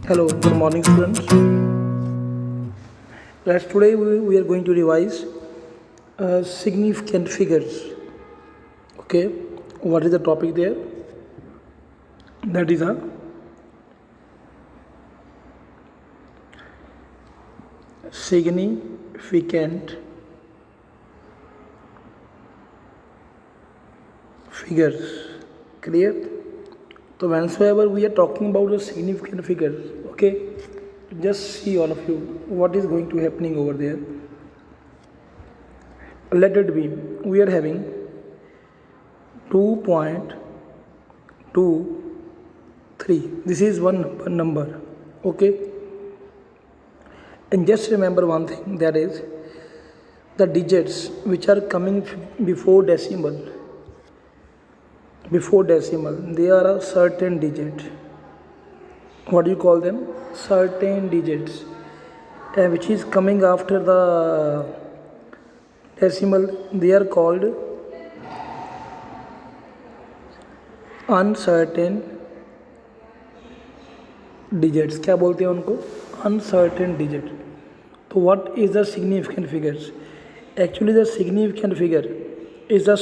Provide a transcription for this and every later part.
Hello, good morning, students. Today we are going to revise significant figures. Okay, what is the topic there? That is a significant figures. Clear? So whenever we are talking about the significant figures, okay, just see all of you what is going to happening over there. Let it be, we are having 2.23. This is one number, okay. And just remember one thing, that is the digits which are coming before decimal, they are a certain digit. What do you call them? Certain digits. And which is coming after the decimal, they are called uncertain digits. क्या बोलते हैं उनको? Uncertain digit. So what is the significant figures? Actually the significant figure is the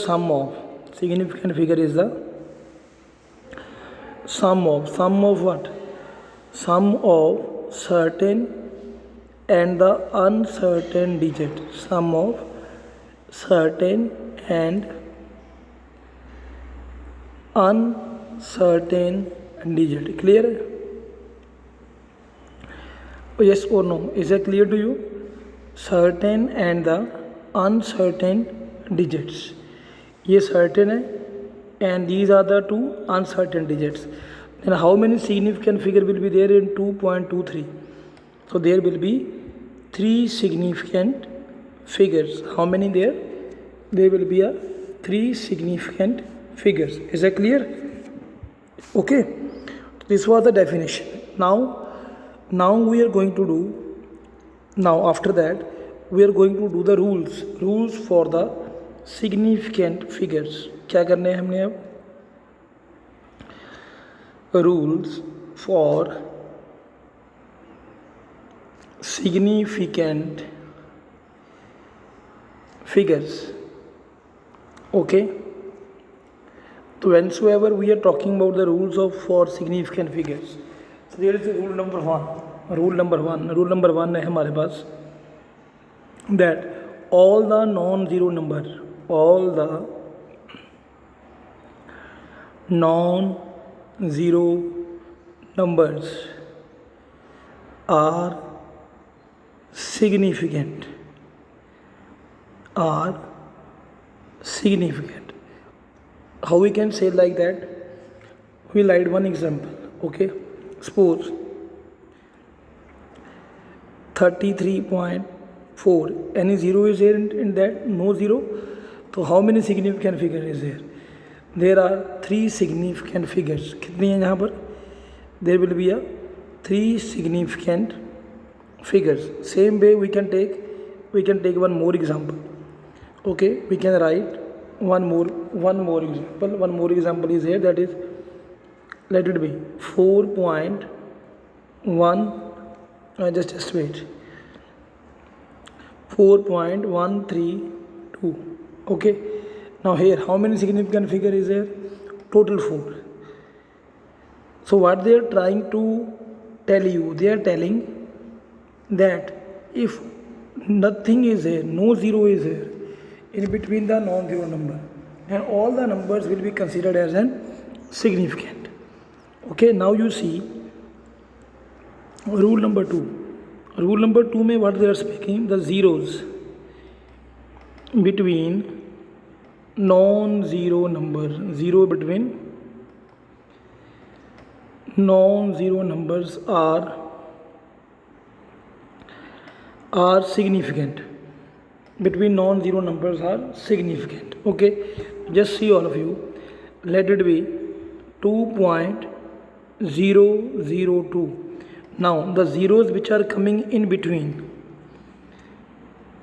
sum of what? Sum of certain and the uncertain digit. Sum of certain and uncertain digit. Clear? Yes or no? Is that clear to you? Certain and the uncertain digits. ये certain है and these are the two uncertain digits. Then how many significant figure will be there in 2.23? So there will be 3 significant figures. How many there? There will be 3 significant figures. Is that clear? Okay. This was the definition. Now we are going to do. Now after that we are going to do the rules for the significant figures. क्या करने हैं हमने अब? Rules for significant figures. Okay. So whenever we are talking about the rules for significant figures, so there is rule number one. Rule number one है हमारे पास, that all the non-zero numbers are significant. How we can say like that? We'll write one example. Okay, suppose 33.4. Any zero is there in that? No zero. So how many significant figures is there? There are 3 significant figures. कितनी हैं यहाँ पर? There will be 3 significant figures. Same way we can take one more example. Okay, we can write one more example. One more example is here, that is, let it be 4.1. Just wait. 4.132. Okay. Now here, how many significant figure is there? Total 4. So what they are trying to tell you, they are telling that if nothing is here, no zero is here in between the non-zero number, and all the numbers will be considered as an significant. Okay. Now you see rule number 2. Rule number 2 में what they are speaking, the zeros between non-zero number, zero between non-zero numbers are significant. Between non-zero numbers are significant. Okay, just see all of you. Let it be 2.002. Now the zeros which are coming in between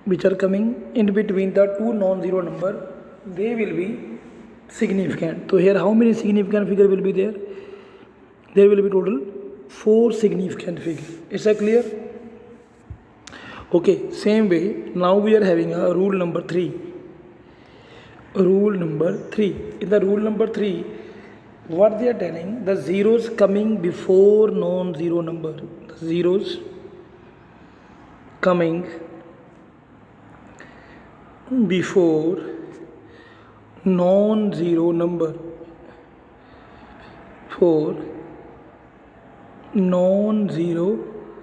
the two non-zero number, they will be significant. So here how many significant figure will be there? There will be total 4 significant figure. Is that clear? Okay, same way, now we are having a rule number 3. Rule number 3. In the rule number 3, what they are telling, the zeros coming before non-zero number. The zeros coming before non-zero number. For non-zero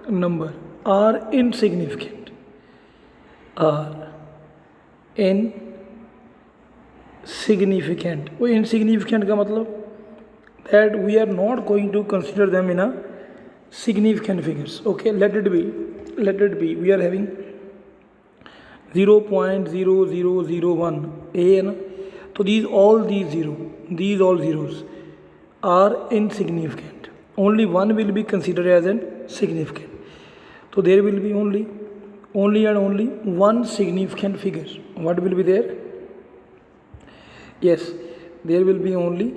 number are insignificant. Are insignificant. वो insignificant का मतलब that we are not going to consider them in a significant figures. Okay, let it be. We are having 0.0001 a है ना, तो these all zeros are insignificant. Only one will be considered as an significant. So there will be only and only one significant figure. What will be there? Yes, there will be only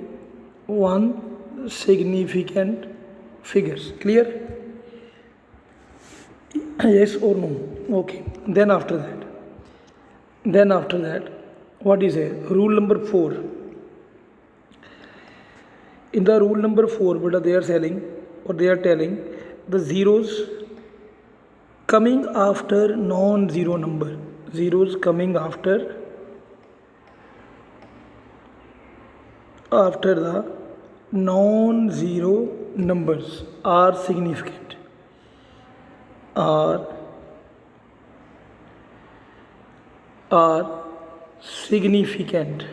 one significant figures. Clear? Yes or no? Okay. Then after that, what is it? Rule number 4. In the rule number 4, but they are telling the zeros coming after non-zero number. Zeros coming after the non-zero numbers are significant. Are significant.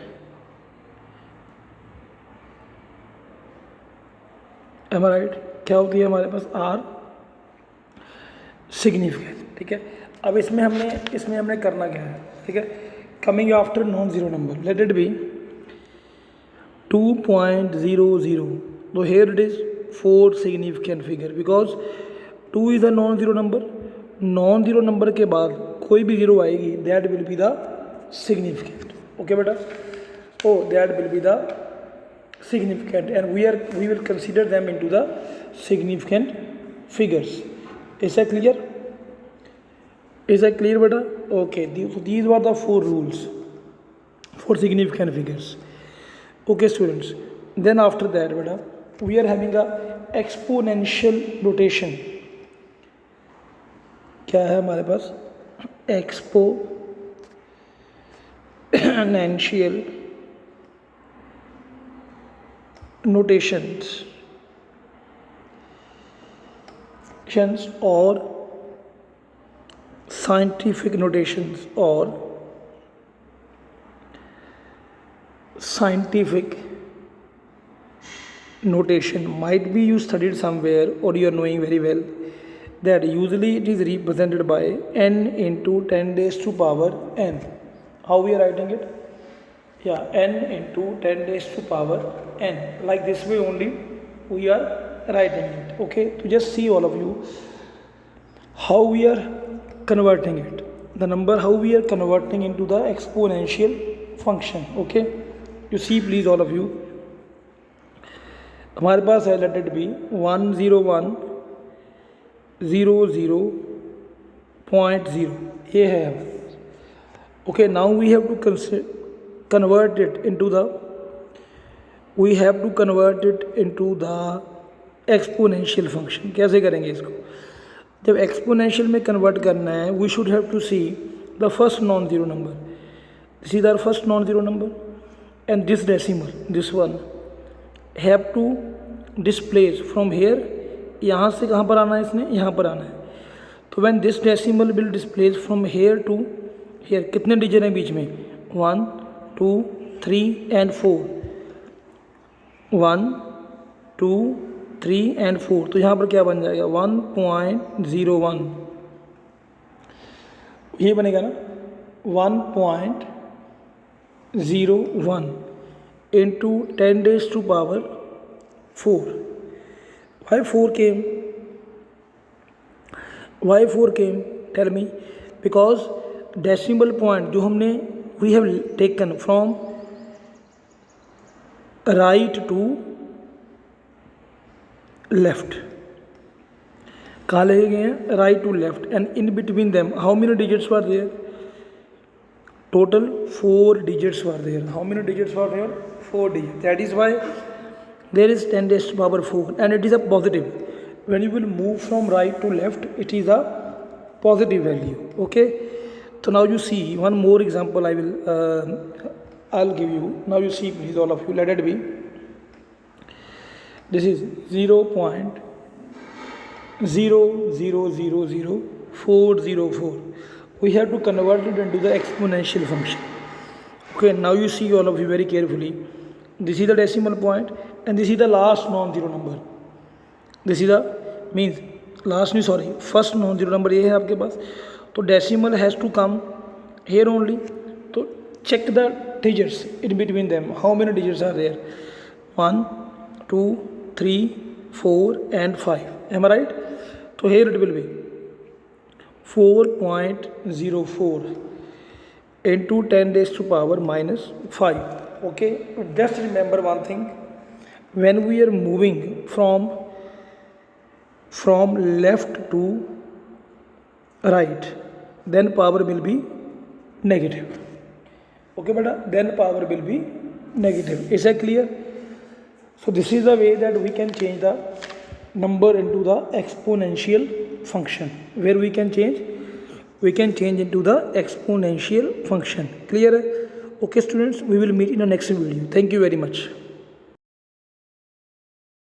Am I right? क्या होती है हमारे पास are significant. ठीक है, अब इसमें हमने करना क्या है? ठीक है, coming after non zero number, let it be 2.00. So here it is 4 significant figure because 2 is a non-zero number. Non-zero number के बाद कोई भी जीरो आएगी, that will be the significant. Okay बेटा, oh that will be the significant, and we will consider them into the significant figures. Is that clear? Beta? Okay, so these were the 4 rules for significant figures. Okay students, then after that beta, we are having a exponential notation. क्या है हमारे पास? Exponential notations or scientific notations or scientific notation might be you studied somewhere or you are knowing very well that usually it is represented by n into 10 raised to power n. How we are writing it? Yeah, n into 10 raised to power n. Like this way only we are writing it. Okay, to just see all of you how we are converting it, the number, how we are converting into the exponential function. Okay, you see please all of you, हमारे पास है let it be 101.00.0 ये है हमारे पास. Okay, now we have to convert it into the exponential function. कैसे करेंगे इसको? जब exponential में कन्वर्ट करना है, we should have to see the first non zero number. This is our first non zero number and this decimal, this one have to displace from here. यहाँ से कहाँ पर आना है? इसने यहाँ पर आना है. तो when this decimal will displace from here to here, कितने डिजिट हैं बीच में? 1 2 3 एंड 4. 1 2 3 एंड 4. तो यहाँ पर क्या बन जाएगा? 1.01. ये बनेगा ना 1.01 into 10 raised to power 4. Why 4 came? Tell me. Because decimal point जो हमने we have taken from right to left. कहाँ ले गए हैं, right to left, and in between them how many digits were there, total 4 digits were there. How many digits were there? 4 digits. That is why there is 10 raised to power 4, and it is a positive. When you will move from right to left, it is a positive value. Okay, so now you see one more example. I'll give you. Now you see, please, all of you, let it be. This is 0.0000404. We have to convert it into the exponential function. Okay, now you see, all of you, very carefully. This is the decimal point, and this is the last non-zero number. This is the first non-zero number ये है आपके पास. तो decimal has to come here only. तो check the digits in between them. How many digits are there? 1, 2, 3, 4 and 5. Am I right? So here it will be 4.04 into 10 raised to power minus 5. Okay, just remember one thing. When we are moving from left to right, then power will be negative. Okay beta, then power will be negative. Is that clear? So this is the way that we can change the number into the exponential function, where we can change into the exponential function. Clear? Okay students, we will meet in the next video. Thank you very much.